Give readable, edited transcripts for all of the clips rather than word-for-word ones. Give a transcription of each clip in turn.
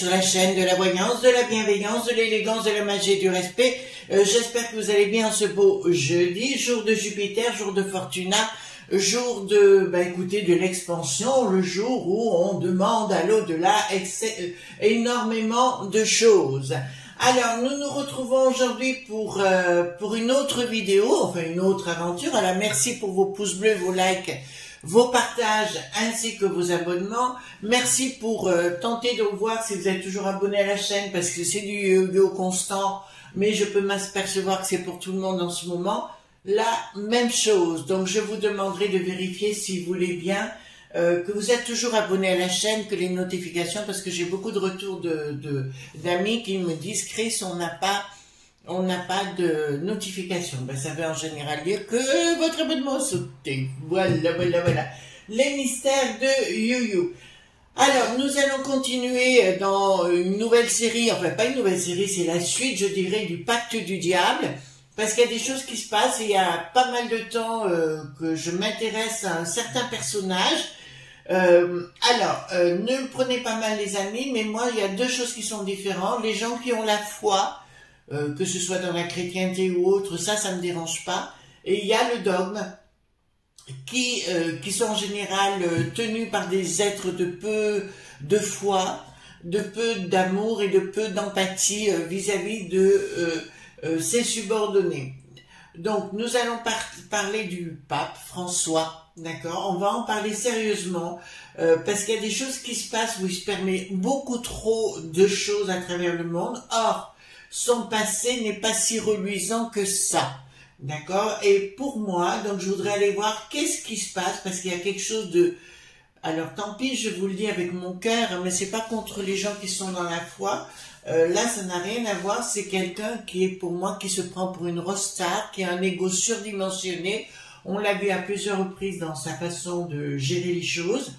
sur la chaîne de la voyance, de la bienveillance, de l'élégance, de la magie et du respect. J'espère que vous allez bien ce beau jeudi, jour de Jupiter, jour de Fortuna, jour de, écoutez, de l'expansion, le jour où on demande à l'au-delà énormément de choses. Alors, nous nous retrouvons aujourd'hui pour une autre vidéo, enfin une autre aventure. Alors, merci pour vos pouces bleus, vos likes, vos partages ainsi que vos abonnements. Merci pour tenter de voir si vous êtes toujours abonné à la chaîne parce que c'est du yo-yo constant, mais je peux m'apercevoir que c'est pour tout le monde en ce moment. La même chose, donc je vous demanderai de vérifier si vous voulez bien que vous êtes toujours abonné à la chaîne, que les notifications, parce que j'ai beaucoup de retours d'amis qui me disent Chris, on n'a pas de notification. Ça veut en général dire que votre abonnement a sauté. Voilà. Les mystères de Yu-Yu. Alors, nous allons continuer dans une nouvelle série, enfin pas une nouvelle série, c'est la suite, je dirais, du Pacte du Diable, parce qu'il y a des choses qui se passent, et il y a pas mal de temps que je m'intéresse à un certain personnage. Ne me prenez pas mal les amis, mais moi, il y a deux choses qui sont différentes. Les gens qui ont la foi, que ce soit dans la chrétienté ou autre, ça me dérange pas. Et il y a le dogme, qui sont en général tenus par des êtres de peu de foi, de peu d'amour et de peu d'empathie vis-à-vis de ses subordonnés. Donc, nous allons parler du pape François, d'accord? On va en parler sérieusement, parce qu'il y a des choses qui se passent où il se permet beaucoup trop de choses à travers le monde. Or, son passé n'est pas si reluisant que ça, d'accord? Et pour moi, donc je voudrais aller voir qu'est-ce qui se passe, parce qu'il y a quelque chose de... Alors, tant pis, je vous le dis avec mon cœur, mais c'est pas contre les gens qui sont dans la foi. Là, ça n'a rien à voir, c'est quelqu'un qui est pour moi, qui se prend pour une rockstar, qui a un ego surdimensionné. On l'a vu à plusieurs reprises dans sa façon de gérer les choses,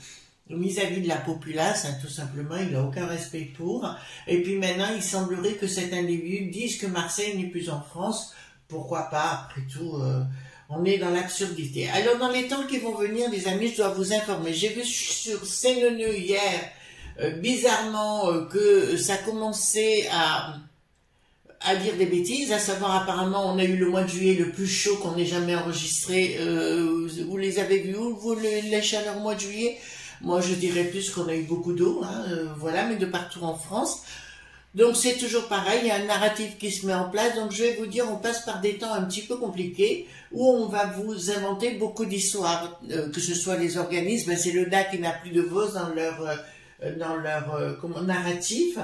vis-à-vis de la populace, tout simplement, il n'a aucun respect pour. Et puis maintenant, il semblerait que cet individu dise que Marseille n'est plus en France. Pourquoi pas, après tout, on est dans l'absurdité. Alors, dans les temps qui vont venir, les amis, je dois vous informer. J'ai vu sur CNN hier, bizarrement, que ça commençait à dire des bêtises, à savoir apparemment on a eu le mois de juillet le plus chaud qu'on ait jamais enregistré. Vous les avez vus où, vous, les chaleurs au mois de juillet? Moi je dirais plus qu'on a eu beaucoup d'eau, voilà, mais de partout en France. Donc c'est toujours pareil, il y a un narratif qui se met en place. Donc je vais vous dire, on passe par des temps un petit peu compliqués où on va vous inventer beaucoup d'histoires, que ce soit les organismes, c'est le DA qui n'a plus de voix dans leur narratif.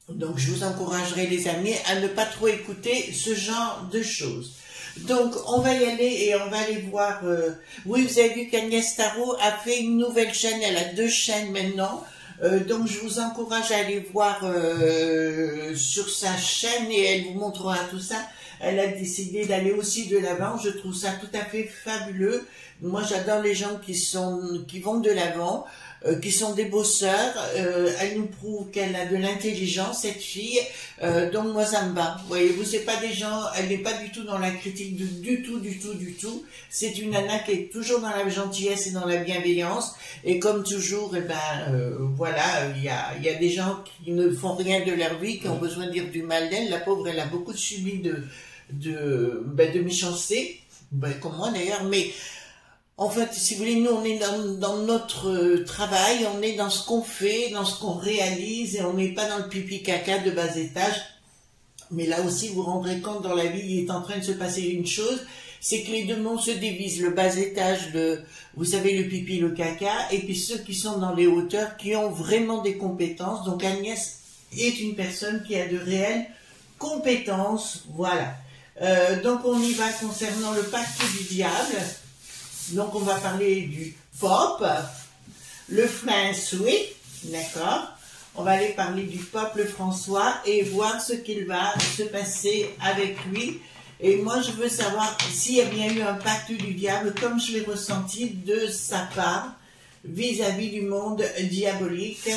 Donc je vous encouragerai les amis à ne pas trop écouter ce genre de choses. Donc on va y aller et on va aller voir. Oui, vous avez vu qu'Agnès Tarot a fait une nouvelle chaîne, elle a 2 chaînes maintenant. Donc je vous encourage à aller voir sur sa chaîne et elle vous montrera tout ça. Elle a décidé d'aller aussi de l'avant, je trouve ça tout à fait fabuleux. Moi j'adore les gens qui vont de l'avant, qui sont des bosseurs. Elle nous prouve qu'elle a de l'intelligence, cette fille, donc moi ça me va. Voyez-vous, c'est pas des gens, elle n'est pas du tout dans la critique du tout. C'est une nana qui est toujours dans la gentillesse et dans la bienveillance, et comme toujours, voilà, il y a des gens qui ne font rien de leur vie, qui ont besoin de dire du mal d'elle. La pauvre, elle a beaucoup subi de méchanceté, comme moi d'ailleurs, mais en fait, si vous voulez, nous, on est dans notre travail, on est dans ce qu'on fait, dans ce qu'on réalise, et on n'est pas dans le pipi-caca de bas étage. Mais là aussi, vous vous rendrez compte, dans la vie, il est en train de se passer une chose, c'est que les deux mondes se divisent. Le bas étage, vous savez, le pipi, le caca, et puis ceux qui sont dans les hauteurs, qui ont vraiment des compétences. Donc Agnès est une personne qui a de réelles compétences, voilà. Donc on y va concernant le pacte du diable. Donc on va parler du pop, le François, d'accord? On va aller parler du pop, le François, et voir ce qu'il va se passer avec lui. Et moi je veux savoir s'il y a bien eu un pacte du diable, comme je l'ai ressenti de sa part, vis-à-vis du monde diabolique.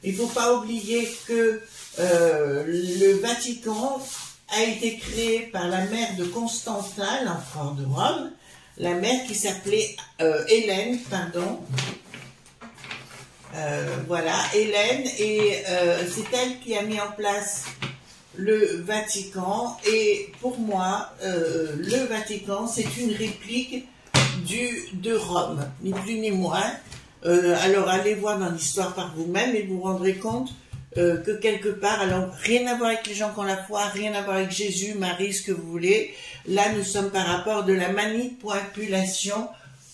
Il ne faut pas oublier que le Vatican a été créé par la mère de Constantin, l'empereur de Rome, la mère qui s'appelait Hélène, pardon. Voilà, Hélène, et c'est elle qui a mis en place le Vatican, et pour moi, le Vatican, c'est une réplique de Rome, ni plus ni moins. Alors allez voir dans l'histoire par vous-même et vous vous rendrez compte que quelque part, alors rien à voir avec les gens qui ont la foi, rien à voir avec Jésus, Marie, ce que vous voulez. Là, nous sommes par rapport de la manipulation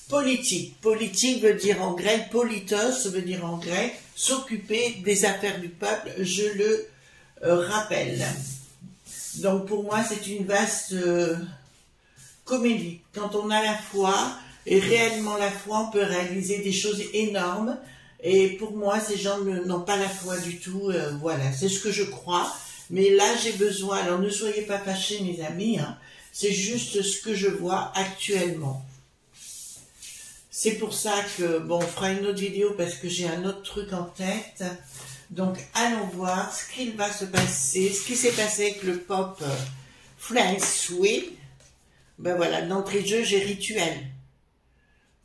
politique. Politique veut dire en grec, politos veut dire en grec, s'occuper des affaires du peuple, je le rappelle. Donc pour moi, c'est une vaste comédie. Quand on a la foi, et réellement la foi, on peut réaliser des choses énormes. Et pour moi, ces gens n'ont pas la foi du tout. Voilà, c'est ce que je crois. Mais là, j'ai besoin, alors ne soyez pas fâchés mes amis, hein, c'est juste ce que je vois actuellement. C'est pour ça que, bon, on fera une autre vidéo parce que j'ai un autre truc en tête. Donc, allons voir ce qu'il va se passer, ce qui s'est passé avec le pape François. Ben voilà, d'entrée de jeu, j'ai rituel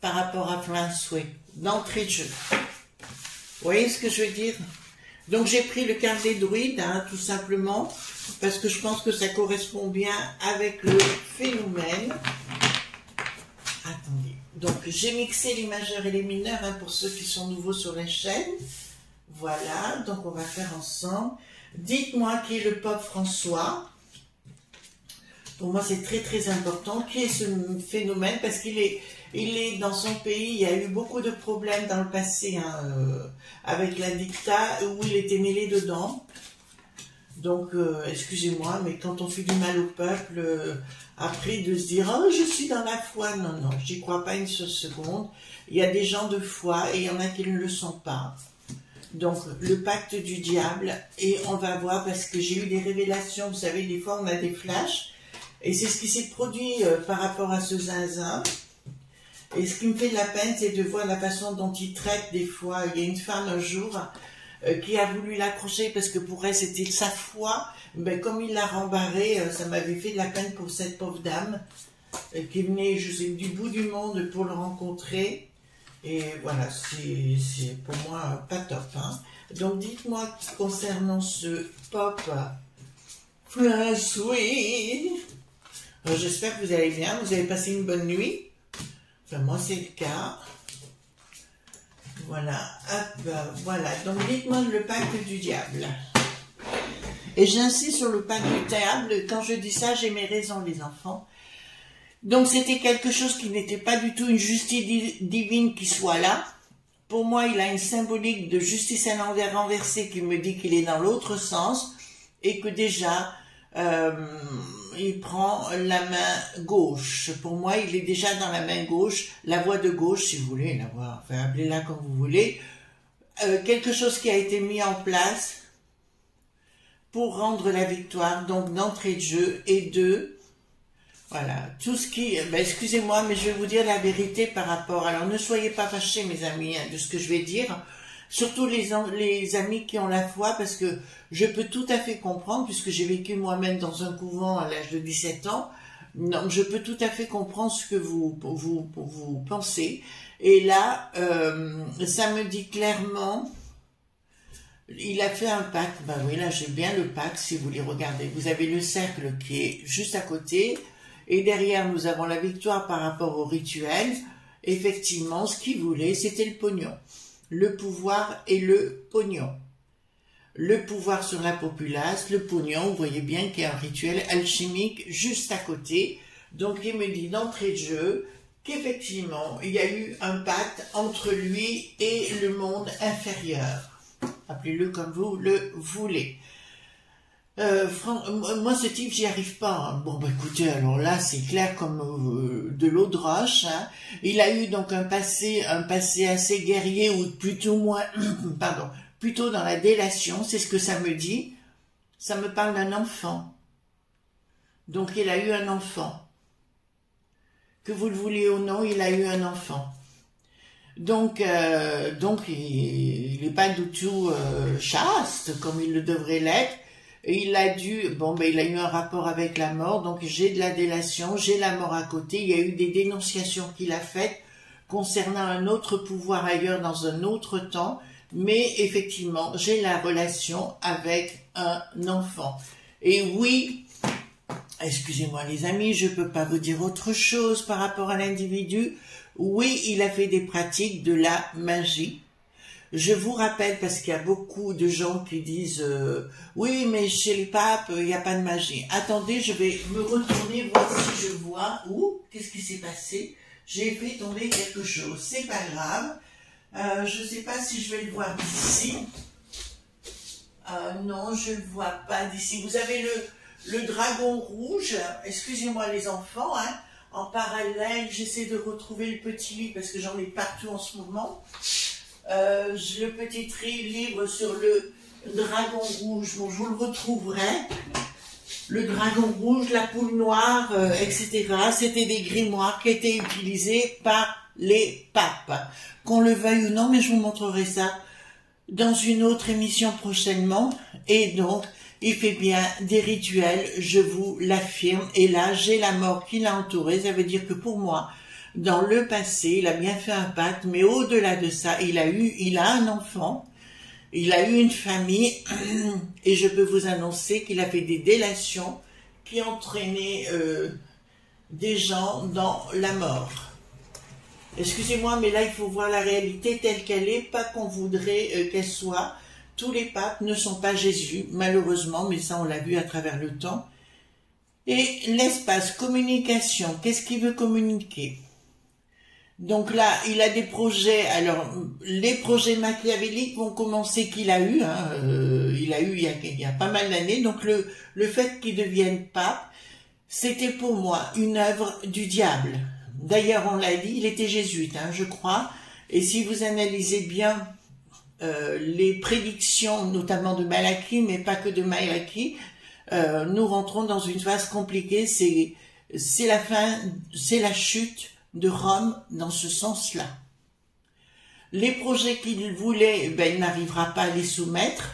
par rapport à François. D'entrée de jeu. Vous voyez ce que je veux dire? Donc, j'ai pris le quart des druides, hein, tout simplement, parce que je pense que ça correspond bien avec le phénomène. Attendez. Donc, j'ai mixé les majeurs et les mineurs, hein, pour ceux qui sont nouveaux sur la chaîne. Voilà, donc on va faire ensemble. Dites-moi qui est le pape François. Pour moi, c'est très très important. Qui est ce phénomène? Parce qu'il est dans son pays, il y a eu beaucoup de problèmes dans le passé, hein, avec la dicta, où il était mêlé dedans. Donc, excusez-moi, mais quand on fait du mal au peuple, après de se dire « Oh, je suis dans la foi », non, non, j'y crois pas une seule seconde. Il y a des gens de foi et il y en a qui ne le sont pas. Donc, le pacte du diable, et on va voir, parce que j'ai eu des révélations, vous savez, des fois on a des flashs, et c'est ce qui s'est produit par rapport à ce zinzin. Et ce qui me fait de la peine, c'est de voir la façon dont il traite des fois. Il y a une femme un jour qui a voulu l'accrocher parce que pour elle c'était sa foi, mais comme il l'a rembarré, ça m'avait fait de la peine pour cette pauvre dame qui venait, je sais, du bout du monde pour le rencontrer. Et voilà, c'est pour moi pas top. Hein. Donc dites-moi concernant ce pape François, j'espère que vous allez bien, vous avez passé une bonne nuit. Enfin, moi c'est le cas. Voilà, hop, voilà. Donc dites-moi le pacte du diable. Et j'insiste sur le pacte du diable. Quand je dis ça, j'ai mes raisons, les enfants. Donc c'était quelque chose qui n'était pas du tout une justice divine qui soit là. Pour moi, il a une symbolique de justice à l'envers renversée qui me dit qu'il est dans l'autre sens et que déjà, il prend la main gauche. Pour moi, il est déjà dans la main gauche, la voie de gauche, si vous voulez, la voie, enfin, appelez-la comme vous voulez. Quelque chose qui a été mis en place pour rendre la victoire, donc d'entrée de jeu et de... Voilà, tout ce qui... Ben, excusez-moi, mais je vais vous dire la vérité par rapport... Alors, ne soyez pas fâchés, mes amis, hein, de ce que je vais dire. Surtout les amis qui ont la foi, parce que je peux tout à fait comprendre, puisque j'ai vécu moi-même dans un couvent à l'âge de 17 ans. Donc, je peux tout à fait comprendre ce que vous pensez. Et là, ça me dit clairement... Il a fait un pacte. Ben oui, là, j'ai bien le pacte, si vous voulez regarder. Vous avez le cercle qui est juste à côté... Et derrière, nous avons la victoire par rapport au rituel. Effectivement, ce qu'il voulait, c'était le pognon. Le pouvoir et le pognon. Le pouvoir sur la populace, le pognon, vous voyez bien qu'il y a un rituel alchimique juste à côté. Donc, il me dit d'entrée de jeu qu'effectivement, il y a eu un pacte entre lui et le monde inférieur. Appelez-le comme vous le voulez. Moi ce type j'y arrive pas, hein. Bon bah écoutez, alors là c'est clair comme de l'eau de roche, hein. Il a eu donc un passé assez guerrier, ou plutôt moins pardon, plutôt dans la délation, c'est ce que ça me dit. Ça me parle d'un enfant. Donc il a eu un enfant, que vous le vouliez ou non, il a eu un enfant. Donc il n'est pas du tout chaste comme il le devrait l'être. Et il a dû, bon, ben, il a eu un rapport avec la mort, donc j'ai de la délation, j'ai la mort à côté. Il y a eu des dénonciations qu'il a faites concernant un autre pouvoir ailleurs dans un autre temps, mais effectivement, j'ai la relation avec un enfant. Et oui, excusez-moi les amis, je peux pas vous dire autre chose par rapport à l'individu. Oui, il a fait des pratiques de la magie. Je vous rappelle, parce qu'il y a beaucoup de gens qui disent oui, mais chez les papes, il n'y a pas de magie. Attendez, je vais me retourner, voir si je vois. Qu'est-ce qui s'est passé? J'ai fait tomber quelque chose. C'est pas grave. Je ne sais pas si je vais le voir d'ici. Non, je ne le vois pas d'ici. Vous avez le dragon rouge. Excusez-moi les enfants. Hein. En parallèle, j'essaie de retrouver le petit livre parce que j'en ai partout en ce moment. Le petit livre sur le dragon rouge. Bon, je vous le retrouverai. Le dragon rouge, la poule noire, etc. C'était des grimoires qui étaient utilisés par les papes. Qu'on le veuille ou non, mais je vous montrerai ça dans une autre émission prochainement. Et donc, il fait bien des rituels, je vous l'affirme. Et là, j'ai la mort qui l'a entouré. Ça veut dire que pour moi, dans le passé, il a bien fait un pacte, mais au-delà de ça, il a un enfant, il a eu une famille, et je peux vous annoncer qu'il a fait des délations qui entraînaient des gens dans la mort. Excusez-moi, mais là, il faut voir la réalité telle qu'elle est, pas qu'on voudrait qu'elle soit. Tous les papes ne sont pas Jésus, malheureusement, mais ça, on l'a vu à travers le temps. Et l'espace communication, qu'est-ce qu'il veut communiquer? Donc là, il a des projets. Alors, les projets machiavéliques vont commencer qu'il a eu. Il a eu il y a pas mal d'années. Donc, le fait qu'il devienne pape, c'était pour moi une œuvre du diable. D'ailleurs, on l'a dit, il était jésuite, je crois. Et si vous analysez bien les prédictions, notamment de Malachie, mais pas que de Malachie, nous rentrons dans une phase compliquée. C'est la fin, c'est la chute de Rome dans ce sens-là. Les projets qu'il voulait, il n'arrivera pas à les soumettre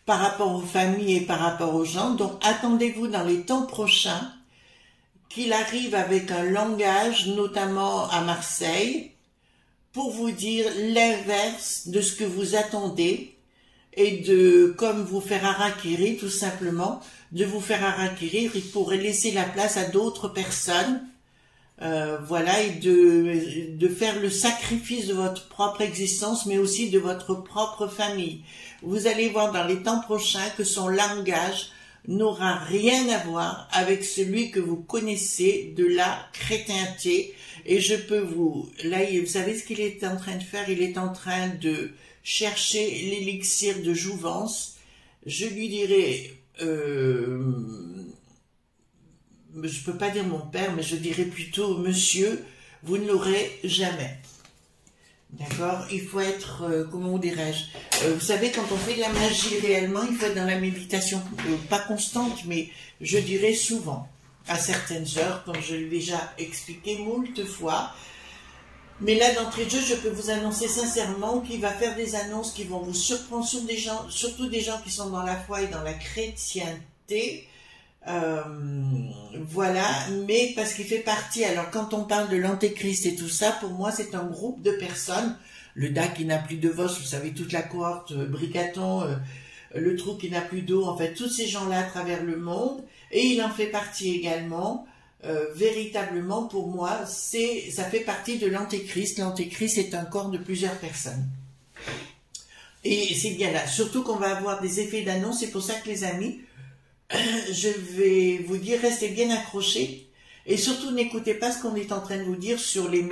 par rapport aux familles et par rapport aux gens. Donc, attendez-vous dans les temps prochains qu'il arrive avec un langage, notamment à Marseille, pour vous dire l'inverse de ce que vous attendez et de, comme vous faire harakiri, tout simplement, de vous faire harakiri pour laisser la place à d'autres personnes, voilà, et de faire le sacrifice de votre propre existence, mais aussi de votre propre famille. Vous allez voir dans les temps prochains que son langage n'aura rien à voir avec celui que vous connaissez de la chrétienté. Et je peux vous... Là, vous savez ce qu'il est en train de faire? Il est en train de chercher l'élixir de jouvence. Je lui dirais... je peux pas dire mon père, mais je dirais plutôt monsieur, vous ne l'aurez jamais. D'accord? Il faut être, comment dirais-je, vous savez, quand on fait de la magie réellement, il faut être dans la méditation, pas constante, mais je dirais souvent, à certaines heures, comme je l'ai déjà expliqué moult fois. Mais là, d'entrée de jeu, je peux vous annoncer sincèrement qu'il va faire des annonces qui vont vous surprendre, surtout des gens qui sont dans la foi et dans la chrétienté. Voilà, mais parce qu'il fait partie, alors quand on parle de l'antéchrist et tout ça, pour moi c'est un groupe de personnes, le DAC qui n'a plus de Vos, vous savez, toute la cohorte, Bricaton, le trou qui n'a plus d'eau, en fait, tous ces gens-là à travers le monde, et il en fait partie également, véritablement pour moi, ça fait partie de l'antéchrist. L'antéchrist est un corps de plusieurs personnes. Et c'est bien là, surtout qu'on va avoir des effets d'annonce, c'est pour ça que les amis, je vais vous dire, restez bien accrochés et surtout n'écoutez pas ce qu'on est en train de vous dire sur les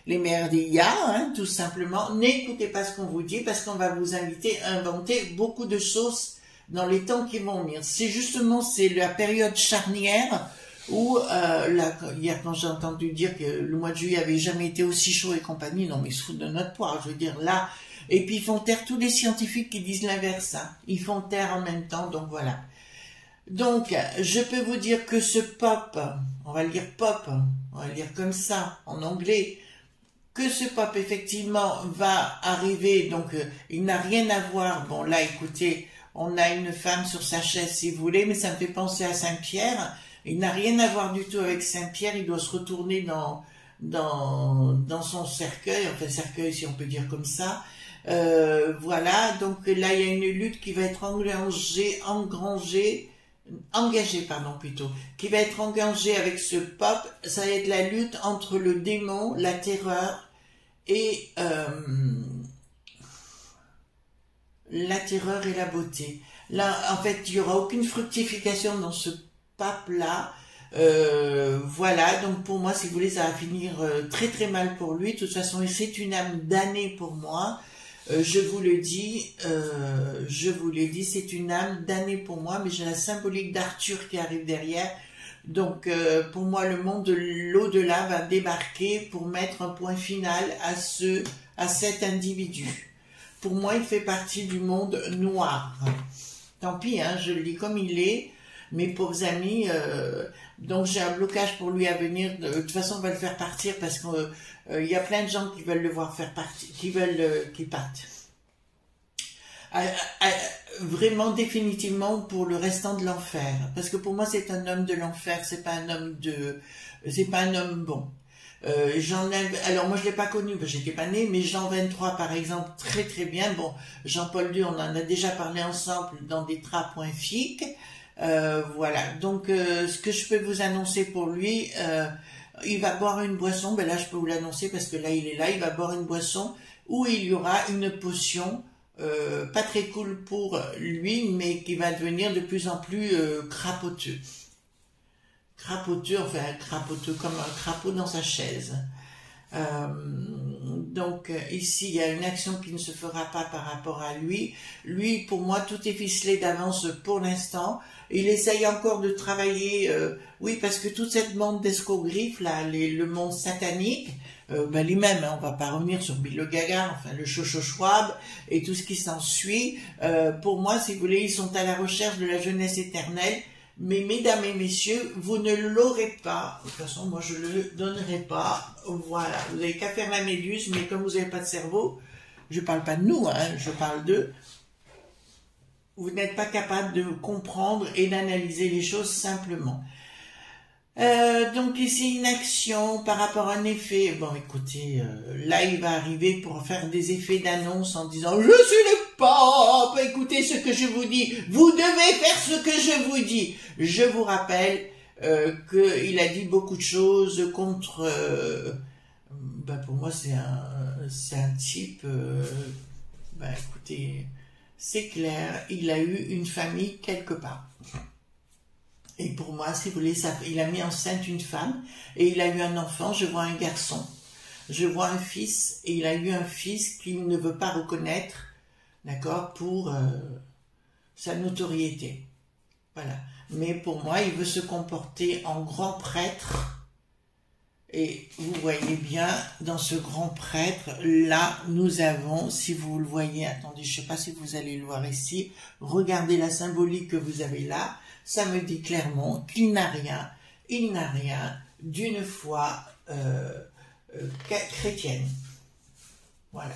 merdillas, tout simplement. N'écoutez pas ce qu'on vous dit parce qu'on va vous inviter à inventer beaucoup de choses dans les temps qui vont venir. C'est justement, c'est la période charnière où, hier quand j'ai entendu dire que le mois de juillet avait jamais été aussi chaud et compagnie, non mais ils se foutent de notre poire, je veux dire là, et puis ils font taire tous les scientifiques qui disent l'inverse, ils font taire en même temps, donc voilà. Donc, je peux vous dire que ce pop, on va le dire pop, on va le dire comme ça, en anglais, que ce pop, effectivement, va arriver, donc il n'a rien à voir, bon là, écoutez, on a une femme sur sa chaise, si vous voulez, mais ça me fait penser à Saint-Pierre, il n'a rien à voir du tout avec Saint-Pierre, il doit se retourner dans son cercueil, enfin cercueil si on peut dire comme ça. Voilà, donc là il y a une lutte qui va être engagée, pardon, plutôt, qui va être engagée avec ce pape. Ça va être la lutte entre le démon, la terreur et la beauté. Là, en fait, il n'y aura aucune fructification dans ce pape-là. Voilà, donc pour moi, si vous voulez, ça va finir très très mal pour lui. De toute façon, c'est une âme damnée pour moi. Je vous le dis, c'est une âme damnée pour moi, mais j'ai la symbolique d'Arthur qui arrive derrière. Donc, pour moi, le monde de l'au-delà va débarquer pour mettre un point final à cet individu. Pour moi, il fait partie du monde noir. Tant pis, hein, je le dis comme il est. Mes pauvres amis, donc j'ai un blocage pour lui à venir. De toute façon, on va le faire partir parce qu'il y a plein de gens qui veulent le voir faire partir, qui veulent qu'il parte. Vraiment, définitivement, pour le restant de l'enfer. Parce que pour moi, c'est un homme de l'enfer, c'est pas un homme bon. Alors moi je l'ai pas connu, j'étais pas née, mais Jean 23 par exemple, très très bien. Bon, Jean-Paul II, on en a déjà parlé ensemble dans des trapoinfiques. Voilà, donc ce que je peux vous annoncer pour lui, il va boire une boisson, ben là je peux vous l'annoncer parce que là il est là, il va boire une boisson où il y aura une potion, pas très cool pour lui, mais qui va devenir de plus en plus crapoteux. Enfin crapoteux comme un crapaud dans sa chaise. Donc ici il y a une action qui ne se fera pas par rapport à lui. Lui, pour moi, tout est ficelé d'avance pour l'instant. Il essaye encore de travailler, oui, parce que toute cette bande d'escogriffes là, le monde satanique, lui-même, hein, on va pas revenir sur Bill le Gaga, enfin le Chochochouab et tout ce qui s'ensuit. Pour moi, si vous voulez, ils sont à la recherche de la jeunesse éternelle. Mais mesdames et messieurs, vous ne l'aurez pas. De toute façon, moi je le donnerai pas. Voilà, vous n'avez qu'à faire la méduse, mais comme vous n'avez pas de cerveau, je parle pas de nous, hein, je parle d'eux. Vous n'êtes pas capable de comprendre et d'analyser les choses simplement. Donc ici une action par rapport à un effet. Bon, écoutez, là il va arriver pour faire des effets d'annonce en disant je suis le pape, écoutez ce que je vous dis, vous devez faire ce que je vous dis. Je vous rappelle qu'il a dit beaucoup de choses contre. Pour moi c'est un type. Écoutez, c'est clair, il a eu une famille quelque part. Et pour moi, si vous voulez, il a mis enceinte une femme et il a eu un enfant. Je vois un garçon, je vois un fils et il a eu un fils qu'il ne veut pas reconnaître, d'accord, pour sa notoriété. Voilà. Mais pour moi, il veut se comporter en grand prêtre. Et vous voyez bien, dans ce grand prêtre, là, nous avons, si vous le voyez, attendez, je ne sais pas si vous allez le voir ici, regardez la symbolique que vous avez là. Ça me dit clairement qu'il n'a rien, d'une foi chrétienne. Voilà.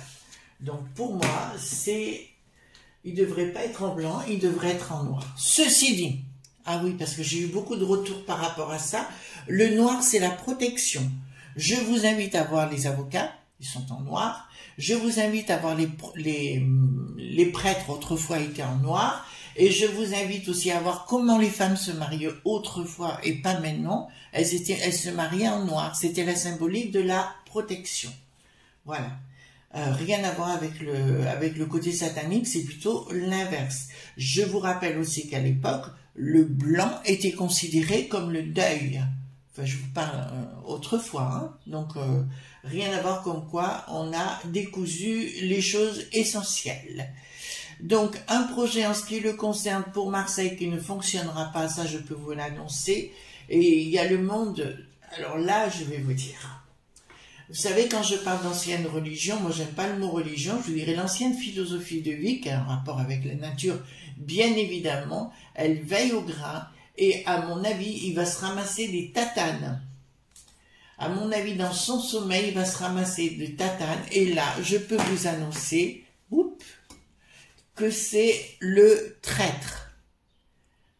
Donc pour moi, il ne devrait pas être en blanc, il devrait être en noir. Ceci dit, ah oui, parce que j'ai eu beaucoup de retours par rapport à ça, le noir c'est la protection. Je vous invite à voir les avocats, ils sont en noir. Je vous invite à voir les prêtres, autrefois étaient en noir. Et je vous invite aussi à voir comment les femmes se mariaient autrefois et pas maintenant. Elles se mariaient en noir. C'était la symbolique de la protection. Voilà. Rien à voir avec le côté satanique, c'est plutôt l'inverse. Je vous rappelle aussi qu'à l'époque, le blanc était considéré comme le deuil. Enfin, je vous parle autrefois. Hein. Donc, rien à voir, comme quoi on a décousu les choses essentielles. Donc, un projet en ce qui le concerne pour Marseille qui ne fonctionnera pas, ça je peux vous l'annoncer. Et il y a le monde, alors là je vais vous dire. Vous savez, quand je parle d'ancienne religion, moi j'aime pas le mot religion, je vous dirais l'ancienne philosophie de vie qui a un rapport avec la nature, bien évidemment, elle veille au grain et à mon avis, il va se ramasser des tatanes. À mon avis, dans son sommeil, il va se ramasser des tatanes et là, je peux vous annoncer, que c'est le traître.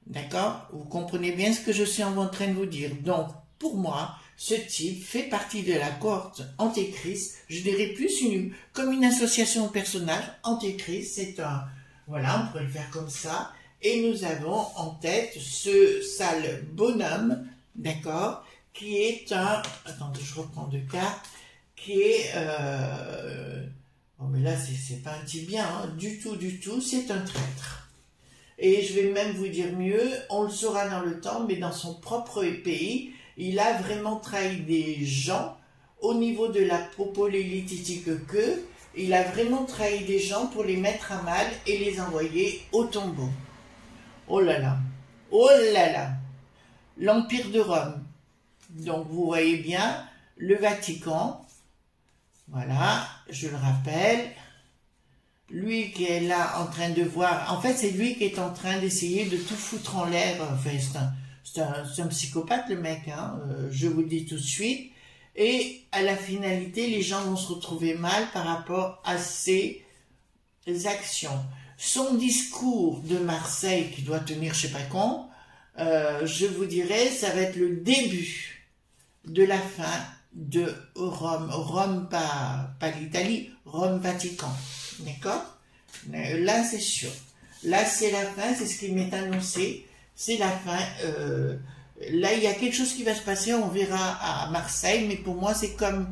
D'accord? Vous comprenez bien ce que je suis en train de vous dire. Donc, pour moi, Ce type fait partie de la cohorte Antéchrist, je dirais plus comme une association de personnages. Antéchrist, c'est un, voilà, on pourrait le faire comme ça. Et nous avons en tête ce sale bonhomme, d'accord, qui est un, attendez, je reprends deux cartes, qui est, oh mais là c'est pas un type bien, hein, du tout, c'est un traître. Et je vais même vous dire mieux, on le saura dans le temps, mais dans son propre pays, il a vraiment trahi des gens au niveau de la popolélitique que il a vraiment trahi des gens pour les mettre à mal et les envoyer au tombeau. Oh là là, oh là là, l'Empire de Rome. Donc vous voyez bien, le Vatican, voilà, je le rappelle, lui qui est là en train de voir, en fait c'est lui qui est en train d'essayer de tout foutre en l'air, enfin c'est un psychopathe le mec, hein, je vous le dis tout de suite, et à la finalité les gens vont se retrouver mal par rapport à ses actions. Son discours de Marseille qui doit tenir je sais pas quand, je vous dirais ça va être le début de la fin de Rome, Rome pas l'Italie, Rome Vatican, d'accord? Là c'est sûr, là c'est la fin, c'est ce qui m'est annoncé, c'est la fin, là il y a quelque chose qui va se passer, on verra à Marseille, mais pour moi c'est comme,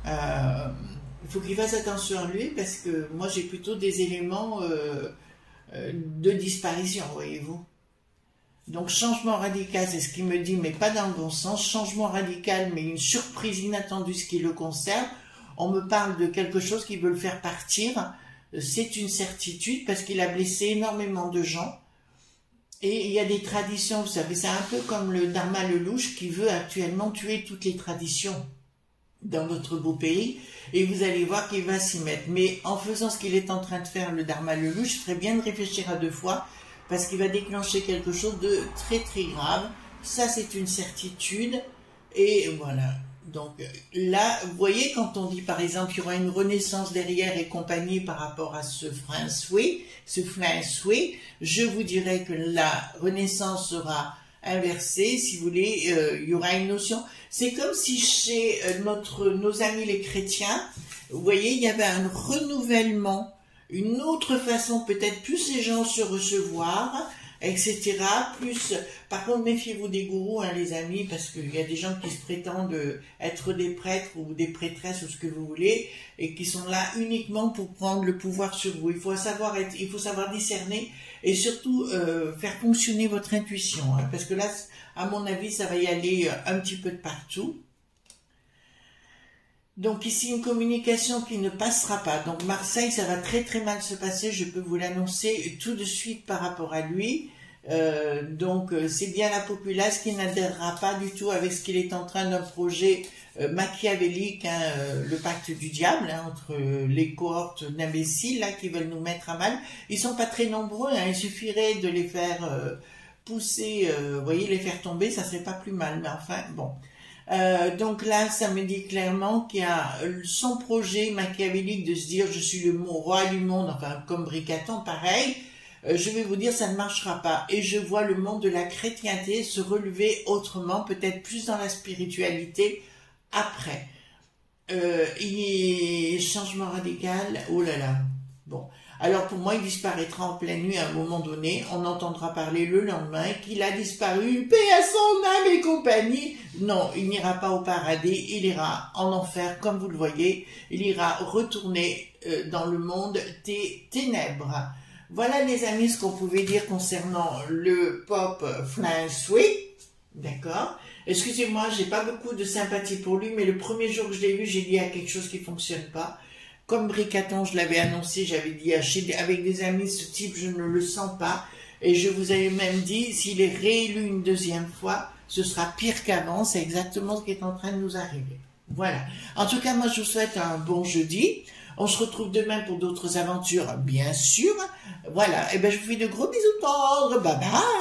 il faut qu'il fasse attention à lui, parce que moi j'ai plutôt des éléments de disparition, voyez-vous. Donc changement radical, c'est ce qu'il me dit, mais pas dans le bon sens. Changement radical, mais une surprise inattendue, ce qui le concerne. On me parle de quelque chose qui veut le faire partir. C'est une certitude, parce qu'il a blessé énormément de gens. Et il y a des traditions, vous savez, c'est un peu comme le Dharma Lelouch qui veut actuellement tuer toutes les traditions dans notre beau pays. Et vous allez voir qu'il va s'y mettre. Mais en faisant ce qu'il est en train de faire, le Dharma Lelouch, je ferais bien de réfléchir à deux fois, parce qu'il va déclencher quelque chose de très très grave. Ça c'est une certitude, et voilà. Donc là, vous voyez, quand on dit par exemple qu'il y aura une renaissance derrière et compagnie par rapport à ce feng shui, je vous dirais que la renaissance sera inversée, si vous voulez, il y aura une notion. C'est comme si chez nos amis les chrétiens, vous voyez, il y avait un renouvellement, une autre façon, peut-être plus les gens se recevoir, etc. Plus, par contre, méfiez-vous des gourous, hein, les amis, parce qu'il y a des gens qui se prétendent être des prêtres ou des prêtresses ou ce que vous voulez, et qui sont là uniquement pour prendre le pouvoir sur vous. Il faut savoir discerner et surtout faire fonctionner votre intuition, hein, parce que là, à mon avis, ça va y aller un petit peu de partout. Donc ici, une communication qui ne passera pas. Donc Marseille, ça va très très mal se passer, je peux vous l'annoncer tout de suite par rapport à lui. Donc c'est bien la populace qui n'adhérera pas du tout avec ce qu'il est en train d'un projet machiavélique, hein, le pacte du diable, hein, entre les cohortes d'imbéciles là qui veulent nous mettre à mal. Ils sont pas très nombreux, hein, il suffirait de les faire pousser, vous voyez, les faire tomber, ça serait pas plus mal, mais enfin bon. Donc là, ça me dit clairement qu'il y a son projet machiavélique de se dire je suis le roi du monde, enfin comme Bricaton, pareil, je vais vous dire ça ne marchera pas. Et je vois le monde de la chrétienté se relever autrement, peut-être plus dans la spiritualité après. Changement radical, oh là là, bon. Alors pour moi, il disparaîtra en pleine nuit à un moment donné, on entendra parler le lendemain qu'il a disparu, paix à son âme et compagnie. Non, il n'ira pas au paradis, il ira en enfer, comme vous le voyez, il ira retourner dans le monde des ténèbres. Voilà les amis ce qu'on pouvait dire concernant le pop feng shui, d'accord? Excusez-moi, j'ai pas beaucoup de sympathie pour lui, mais le premier jour que je l'ai vu, j'ai dit il y a quelque chose qui fonctionne pas. Comme Bricaton, je l'avais annoncé, j'avais dit avec des amis, ce type, je ne le sens pas. Et je vous avais même dit, s'il est réélu une deuxième fois, ce sera pire qu'avant. C'est exactement ce qui est en train de nous arriver. Voilà. En tout cas, moi, je vous souhaite un bon jeudi. On se retrouve demain pour d'autres aventures, bien sûr. Voilà. Et ben, je vous fais de gros bisous tendres. Bye bye.